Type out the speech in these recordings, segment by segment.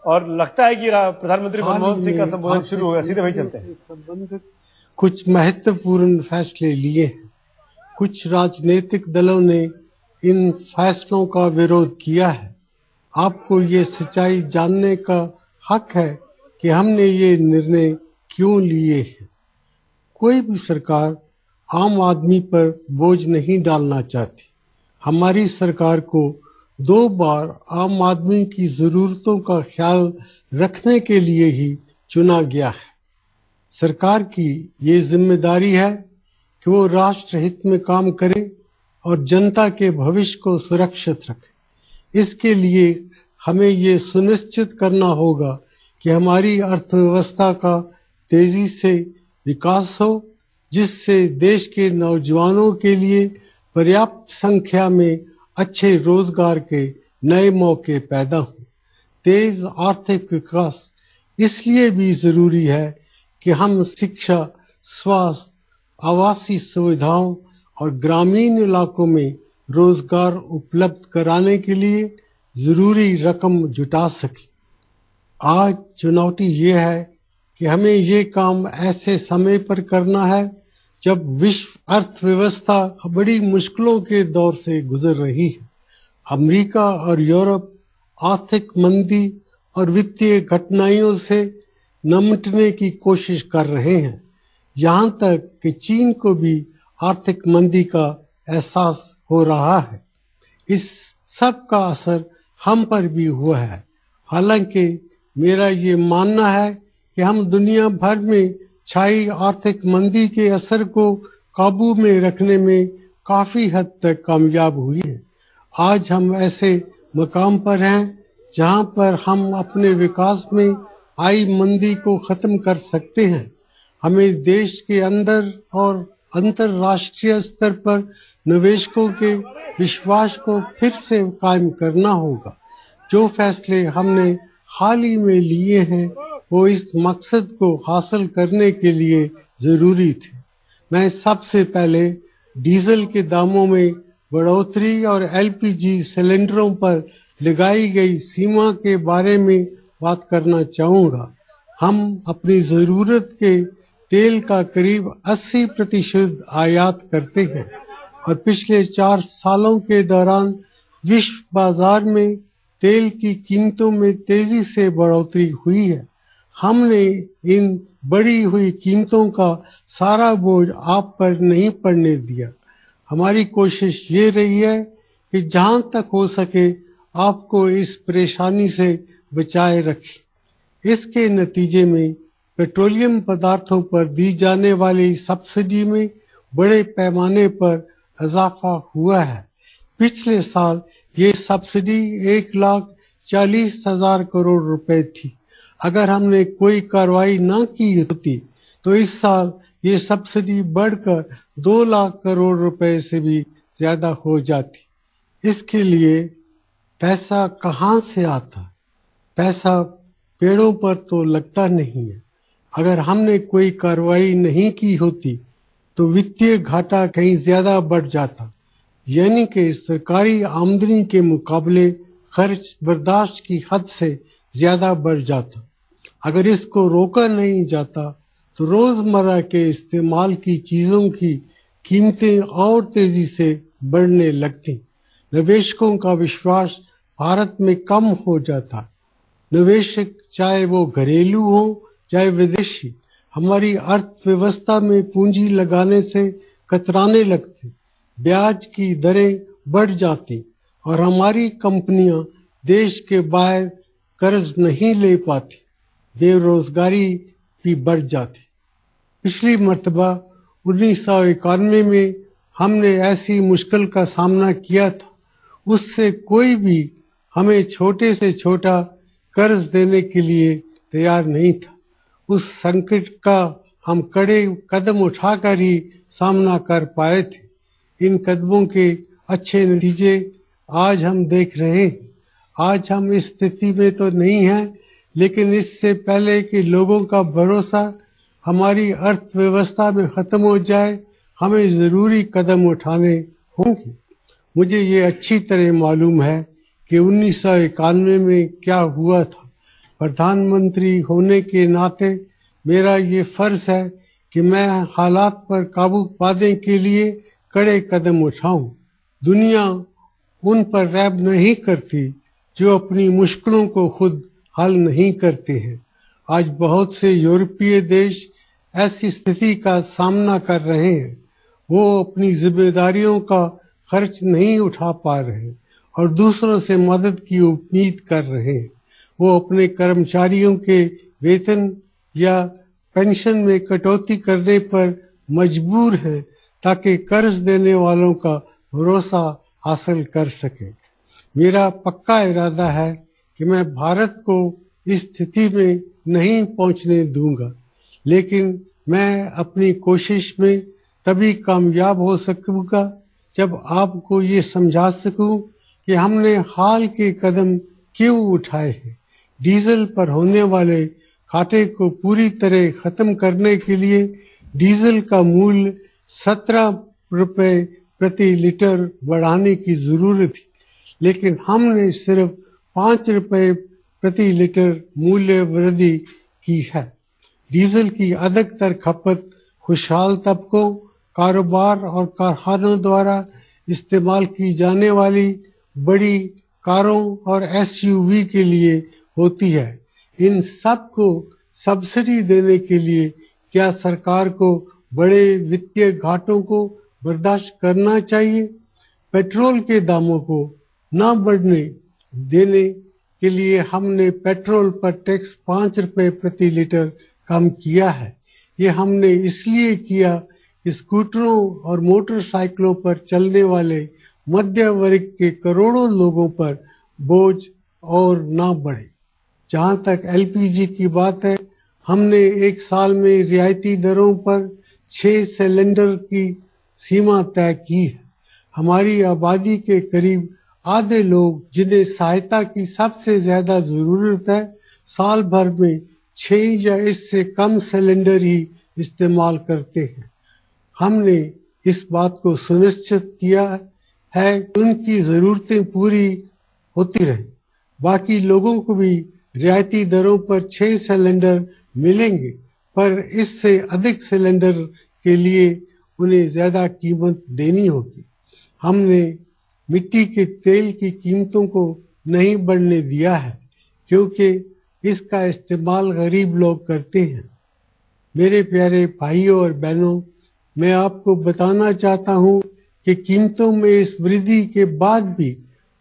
और लगता है कि प्रधानमंत्री मनमोहन सिंह का संबोधन शुरू होगा। सीधे वही चलते हैं। संबंधित कुछ महत्वपूर्ण फैसले लिए हैं। कुछ राजनीतिक दलों ने इन फैसलों का विरोध किया है। आपको ये सच्चाई जानने का हक है कि हमने ये निर्णय क्यों लिए हैं। कोई भी सरकार आम आदमी पर बोझ नहीं डालना चाहती। हमारी सरकार को 2 बार आम आदमी की जरूरतों का ख्याल रखने के लिए ही चुना गया है। सरकार की ये जिम्मेदारी है कि वो राष्ट्र हित में काम करे और जनता के भविष्य को सुरक्षित रखे। इसके लिए हमें ये सुनिश्चित करना होगा कि हमारी अर्थव्यवस्था का तेजी से विकास हो, जिससे देश के नौजवानों के लिए पर्याप्त संख्या में अच्छे रोजगार के नए मौके पैदा हों। तेज आर्थिक विकास इसलिए भी जरूरी है कि हम शिक्षा, स्वास्थ्य, आवासीय सुविधाओं और ग्रामीण इलाकों में रोजगार उपलब्ध कराने के लिए जरूरी रकम जुटा सकें। आज चुनौती ये है कि हमें ये काम ऐसे समय पर करना है जब विश्व अर्थव्यवस्था बड़ी मुश्किलों के दौर से गुजर रही है। अमेरिका और यूरोप आर्थिक मंदी और वित्तीय कठिनाइयों से निपटने की कोशिश कर रहे हैं। यहाँ तक कि चीन को भी आर्थिक मंदी का एहसास हो रहा है। इस सब का असर हम पर भी हुआ है। हालांकि मेरा ये मानना है कि हम दुनिया भर में छाई आर्थिक मंदी के असर को काबू में रखने में काफी हद तक कामयाब हुए हैं। आज हम ऐसे मकाम पर हैं जहां पर हम अपने विकास में आई मंदी को खत्म कर सकते हैं। हमें देश के अंदर और अंतर्राष्ट्रीय स्तर पर निवेशकों के विश्वास को फिर से कायम करना होगा। जो फैसले हमने हाल ही में लिए हैं वो इस मकसद को हासिल करने के लिए जरूरी थे। मैं सबसे पहले डीजल के दामों में बढ़ोतरी और एलपीजी सिलेंडरों पर लगाई गई सीमा के बारे में बात करना चाहूंगा। हम अपनी जरूरत के तेल का करीब 80% आयात करते हैं और पिछले 4 सालों के दौरान विश्व बाजार में तेल की कीमतों में तेजी से बढ़ोतरी हुई है। हमने इन बढ़ी हुई कीमतों का सारा बोझ आप पर नहीं पड़ने दिया। हमारी कोशिश ये रही है कि जहां तक हो सके आपको इस परेशानी से बचाए रखें। इसके नतीजे में पेट्रोलियम पदार्थों पर दी जाने वाली सब्सिडी में बड़े पैमाने पर इजाफा हुआ है। पिछले साल ये सब्सिडी 1,40,000 करोड़ रुपए थी। अगर हमने कोई कार्रवाई न की होती तो इस साल ये सब्सिडी बढ़कर 2 लाख करोड़ रुपए से भी ज्यादा हो जाती। इसके लिए पैसा कहां से आता? पैसा पेड़ों पर तो लगता नहीं है। अगर हमने कोई कार्रवाई नहीं की होती तो वित्तीय घाटा कहीं ज्यादा बढ़ जाता, यानी कि सरकारी आमदनी के मुकाबले खर्च बर्दाश्त की हद से ज्यादा बढ़ जाता। अगर इसको रोका नहीं जाता तो रोजमर्रा के इस्तेमाल की चीजों की कीमतें और तेजी से बढ़ने लगती। निवेशकों का विश्वास भारत में कम हो जाता। निवेशक चाहे वो घरेलू हो चाहे विदेशी, हमारी अर्थव्यवस्था में पूंजी लगाने से कतराने लगते। ब्याज की दरें बढ़ जाती और हमारी कंपनियां देश के बाहर कर्ज नहीं ले पाती। बेरोजगारी भी बढ़ जाती। पिछली मर्तबा 1991 में हमने ऐसी मुश्किल का सामना किया था। उससे कोई भी हमें छोटे से छोटा कर्ज देने के लिए तैयार नहीं था। उस संकट का हम कड़े कदम उठाकर ही सामना कर पाए थे। इन कदमों के अच्छे नतीजे आज हम देख रहे हैं। आज हम इस स्थिति में तो नहीं हैं, लेकिन इससे पहले कि लोगों का भरोसा हमारी अर्थव्यवस्था में खत्म हो जाए, हमें जरूरी कदम उठाने होंगे। मुझे ये अच्छी तरह मालूम है कि 1991 में क्या हुआ था। प्रधानमंत्री होने के नाते मेरा ये फर्ज है कि मैं हालात पर काबू पाने के लिए कड़े कदम उठाऊं। दुनिया उन पर रैब नहीं करती जो अपनी मुश्किलों को खुद हल नहीं करते हैं। आज बहुत से यूरोपीय देश ऐसी स्थिति का सामना कर रहे हैं। वो अपनी जिम्मेदारियों का खर्च नहीं उठा पा रहे और दूसरों से मदद की उम्मीद कर रहे हैं। वो अपने कर्मचारियों के वेतन या पेंशन में कटौती करने पर मजबूर हैं ताकि कर्ज देने वालों का भरोसा हासिल कर सके। मेरा पक्का इरादा है कि मैं भारत को इस स्थिति में नहीं पहुंचने दूंगा, लेकिन मैं अपनी कोशिश में तभी कामयाब हो सकूंगा जब आपको ये समझा सकूं कि हमने हाल के कदम क्यों उठाए हैं। डीजल पर होने वाले घाटे को पूरी तरह खत्म करने के लिए डीजल का मूल्य 17 रुपए प्रति लीटर बढ़ाने की जरूरत थी, लेकिन हमने सिर्फ 5 रुपए प्रति लीटर मूल्य वृद्धि की है। डीजल की अधिकतर खपत खुशहाल तबकों, कारोबार और कारखानों द्वारा इस्तेमाल की जाने वाली बड़ी कारों और एसयूवी के लिए होती है। इन सब को सब्सिडी देने के लिए क्या सरकार को बड़े वित्तीय घाटों को बर्दाश्त करना चाहिए? पेट्रोल के दामों को न बढ़ने देने के लिए हमने पेट्रोल पर टैक्स 5 रुपए प्रति लीटर कम किया है। ये हमने इसलिए किया कि स्कूटरों और मोटरसाइकिलों पर चलने वाले मध्य वर्ग के करोड़ों लोगों पर बोझ और न बढ़े। जहां तक एलपीजी की बात है, हमने एक साल में रियायती दरों पर 6 सिलेंडर की सीमा तय की है। हमारी आबादी के करीब आधे लोग जिन्हें सहायता की सबसे ज्यादा जरूरत है, साल भर में 6 या इससे कम सिलेंडर ही इस्तेमाल करते हैं। हमने इस बात को सुनिश्चित किया है कि उनकी जरूरतें पूरी होती रहे। बाकी लोगों को भी रियायती दरों पर 6 सिलेंडर मिलेंगे, पर इससे अधिक सिलेंडर के लिए उन्हें ज्यादा कीमत देनी होगी। हमने मिट्टी के तेल की कीमतों को नहीं बढ़ने दिया है, क्योंकि इसका इस्तेमाल गरीब लोग करते हैं। मेरे प्यारे भाइयों और बहनों, मैं आपको बताना चाहता हूं कि कीमतों में इस वृद्धि के बाद भी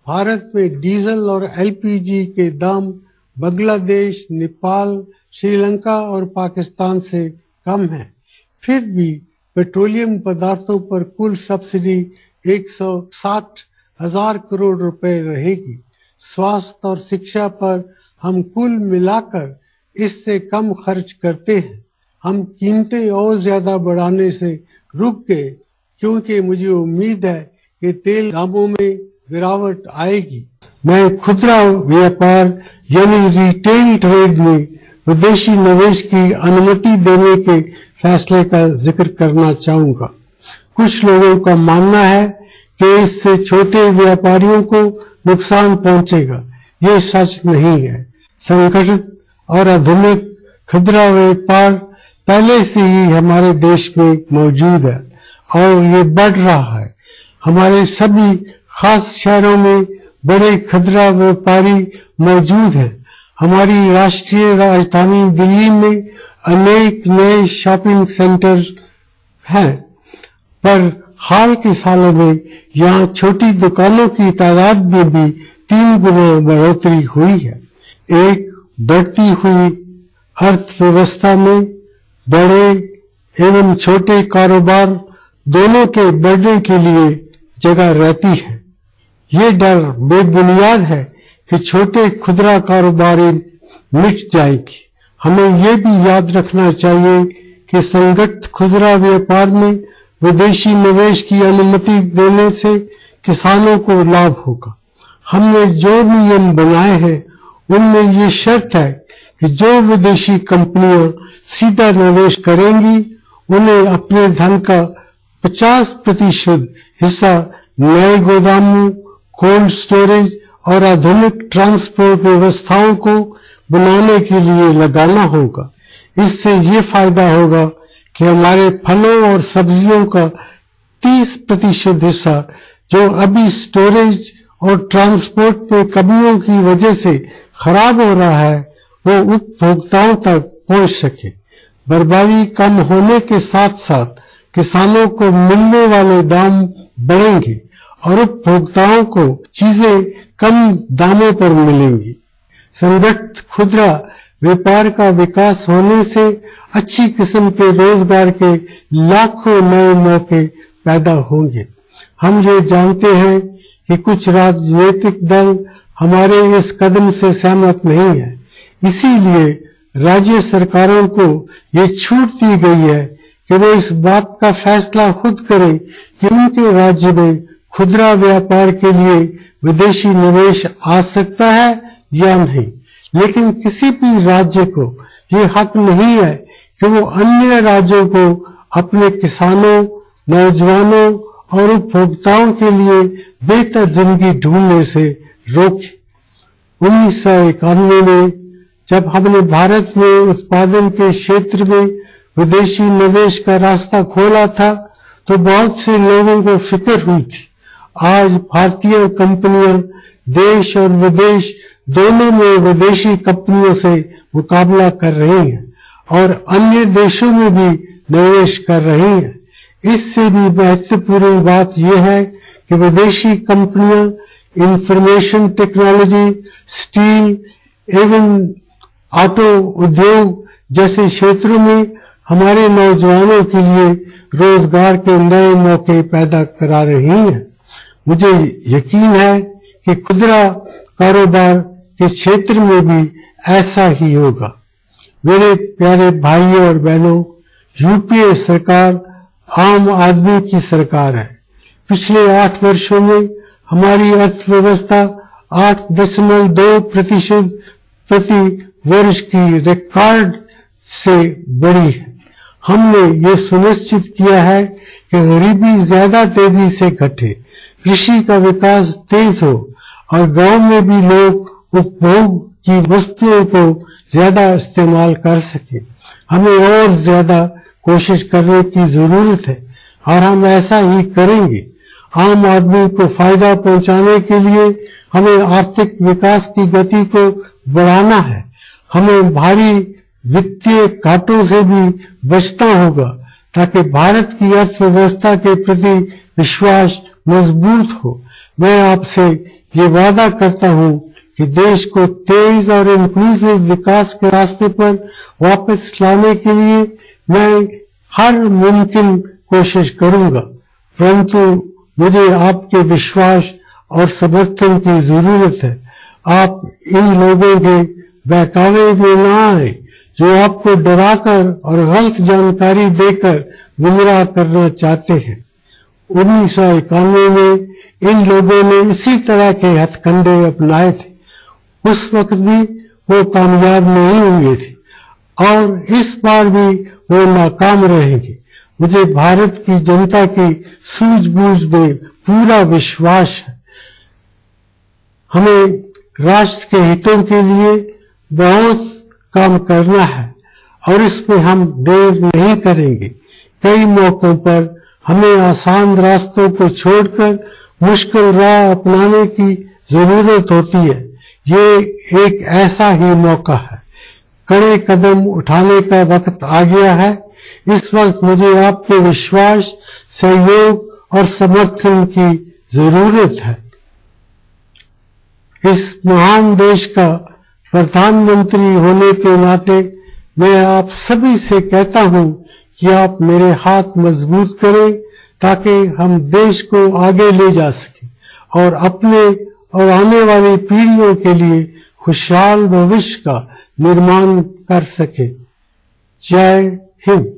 भारत में डीजल और एलपीजी के दाम बांग्लादेश, नेपाल, श्रीलंका और पाकिस्तान से कम है। फिर भी पेट्रोलियम पदार्थों पर कुल सब्सिडी 160,000 करोड़ रुपए रहेगी। स्वास्थ्य और शिक्षा पर हम कुल मिलाकर इससे कम खर्च करते हैं। हम कीमतें और ज्यादा बढ़ाने से रुक गए, क्योंकि मुझे उम्मीद है कि तेल दामों में गिरावट आएगी। मैं खुदरा व्यापार यानी रिटेल ट्रेड में विदेशी निवेश की अनुमति देने के फैसले का जिक्र करना चाहूंगा। कुछ लोगों का मानना है कि इससे छोटे व्यापारियों को नुकसान पहुंचेगा। ये सच नहीं है। संगठित और आधुनिक खुदरा व्यापार पहले से ही हमारे देश में मौजूद है और ये बढ़ रहा है। हमारे सभी खास शहरों में बड़े खुदरा व्यापारी मौजूद हैं। हमारी राष्ट्रीय राजधानी दिल्ली में अनेक नए शॉपिंग सेंटर हैं, पर हाल के सालों में यहाँ छोटी दुकानों की तादाद में भी 3 गुना बढ़ोतरी हुई है। एक बढ़ती हुई अर्थव्यवस्था में बड़े एवं छोटे कारोबार दोनों के बढ़ने के लिए जगह रहती है। ये डर बेबुनियाद है कि छोटे खुदरा कारोबारी मिट जाएंगे। हमें ये भी याद रखना चाहिए कि संगठित खुदरा व्यापार में विदेशी निवेश की अनुमति देने से किसानों को लाभ होगा। हमने जो नियम बनाए हैं उनमें ये शर्त है कि जो विदेशी कंपनियां सीधा निवेश करेंगी उन्हें अपने धन का 50% हिस्सा नए गोदामों, कोल्ड स्टोरेज और आधुनिक ट्रांसपोर्ट व्यवस्थाओं को बनाने के लिए लगाना होगा। इससे ये फायदा होगा कि हमारे फलों और सब्जियों का 30% हिस्सा जो अभी स्टोरेज और ट्रांसपोर्ट में कमियों की वजह से खराब हो रहा है वो उपभोक्ताओं तक पहुंच सके। बर्बादी कम होने के साथ साथ किसानों को मिलने वाले दाम बढ़ेंगे और उपभोक्ताओं को चीजें कम दामों पर मिलेंगी। संगठित खुदरा व्यापार का विकास होने से अच्छी किस्म के रोजगार के लाखों नए मौके पैदा होंगे। हम ये जानते हैं कि कुछ राजनीतिक दल हमारे इस कदम से सहमत नहीं है, इसीलिए राज्य सरकारों को ये छूट दी गई है कि वो इस बात का फैसला खुद करें कि उनके राज्य में खुदरा व्यापार के लिए विदेशी निवेश आ सकता है या नहीं। लेकिन किसी भी राज्य को ये हक नहीं है कि वो अन्य राज्यों को अपने किसानों, नौजवानों और उपभोक्ताओं के लिए बेहतर जिंदगी ढूंढने से रोके। 1991 में जब हमने भारत में उत्पादन के क्षेत्र में विदेशी निवेश का रास्ता खोला था तो बहुत से लोगों को फिक्र हुई थी। आज भारतीय कंपनियां देश और विदेश दोनों में विदेशी कंपनियों से मुकाबला कर रही हैं और अन्य देशों में भी निवेश कर रही हैं। इससे भी महत्वपूर्ण बात यह है कि विदेशी कंपनियां इंफॉर्मेशन टेक्नोलॉजी, स्टील एवं ऑटो उद्योग जैसे क्षेत्रों में हमारे नौजवानों के लिए रोजगार के नए मौके पैदा करा रही हैं। मुझे यकीन है कि खुदरा कारोबार के क्षेत्र में भी ऐसा ही होगा। मेरे प्यारे भाइयों और बहनों, यूपीए सरकार आम आदमी की सरकार है। पिछले 8 वर्षों में हमारी अर्थव्यवस्था 8.2% प्रति वर्ष की रिकॉर्ड से बढ़ी है। हमने ये सुनिश्चित किया है कि गरीबी ज्यादा तेजी से घटे, कृषि का विकास तेज हो और गांव में भी लोग उपभोग की वस्तुओं को ज्यादा इस्तेमाल कर सके। हमें और ज्यादा कोशिश करने की जरूरत है और हम ऐसा ही करेंगे। आम आदमी को फायदा पहुंचाने के लिए हमें आर्थिक विकास की गति को बढ़ाना है। हमें भारी वित्तीय घाटों से भी बचना होगा ताकि भारत की अर्थव्यवस्था के प्रति विश्वास मजबूत हो। मैं आपसे ये वादा करता हूं कि देश को तेज और इंक्लूसिव विकास के रास्ते पर वापस लाने के लिए मैं हर मुमकिन कोशिश करूंगा, परंतु मुझे आपके विश्वास और समर्थन की जरूरत है। आप इन लोगों के बहकावे में न आए जो आपको डराकर और गलत जानकारी देकर गुमराह करना चाहते हैं। 1991 में इन लोगों ने इसी तरह के हथकंडे अपनाए थे। उस वक्त भी वो कामयाब नहीं हुए थे और इस बार भी वो नाकाम रहेंगे। मुझे भारत की जनता की सूझबूझ में पूरा विश्वास है। हमें राष्ट्र के हितों के लिए बहुत काम करना है और इसमें हम देर नहीं करेंगे। कई मौकों पर हमें आसान रास्तों को छोड़कर मुश्किल राह अपनाने की जरूरत होती है। ये एक ऐसा ही मौका है। कड़े कदम उठाने का वक्त आ गया है। इस वक्त मुझे आपके विश्वास, सहयोग और समर्थन की जरूरत है। इस महान देश का प्रधानमंत्री होने के नाते मैं आप सभी से कहता हूं कि आप मेरे हाथ मजबूत करें ताकि हम देश को आगे ले जा सकें और अपने और आने वाली पीढ़ियों के लिए खुशहाल भविष्य का निर्माण कर सकें। जय हिंद।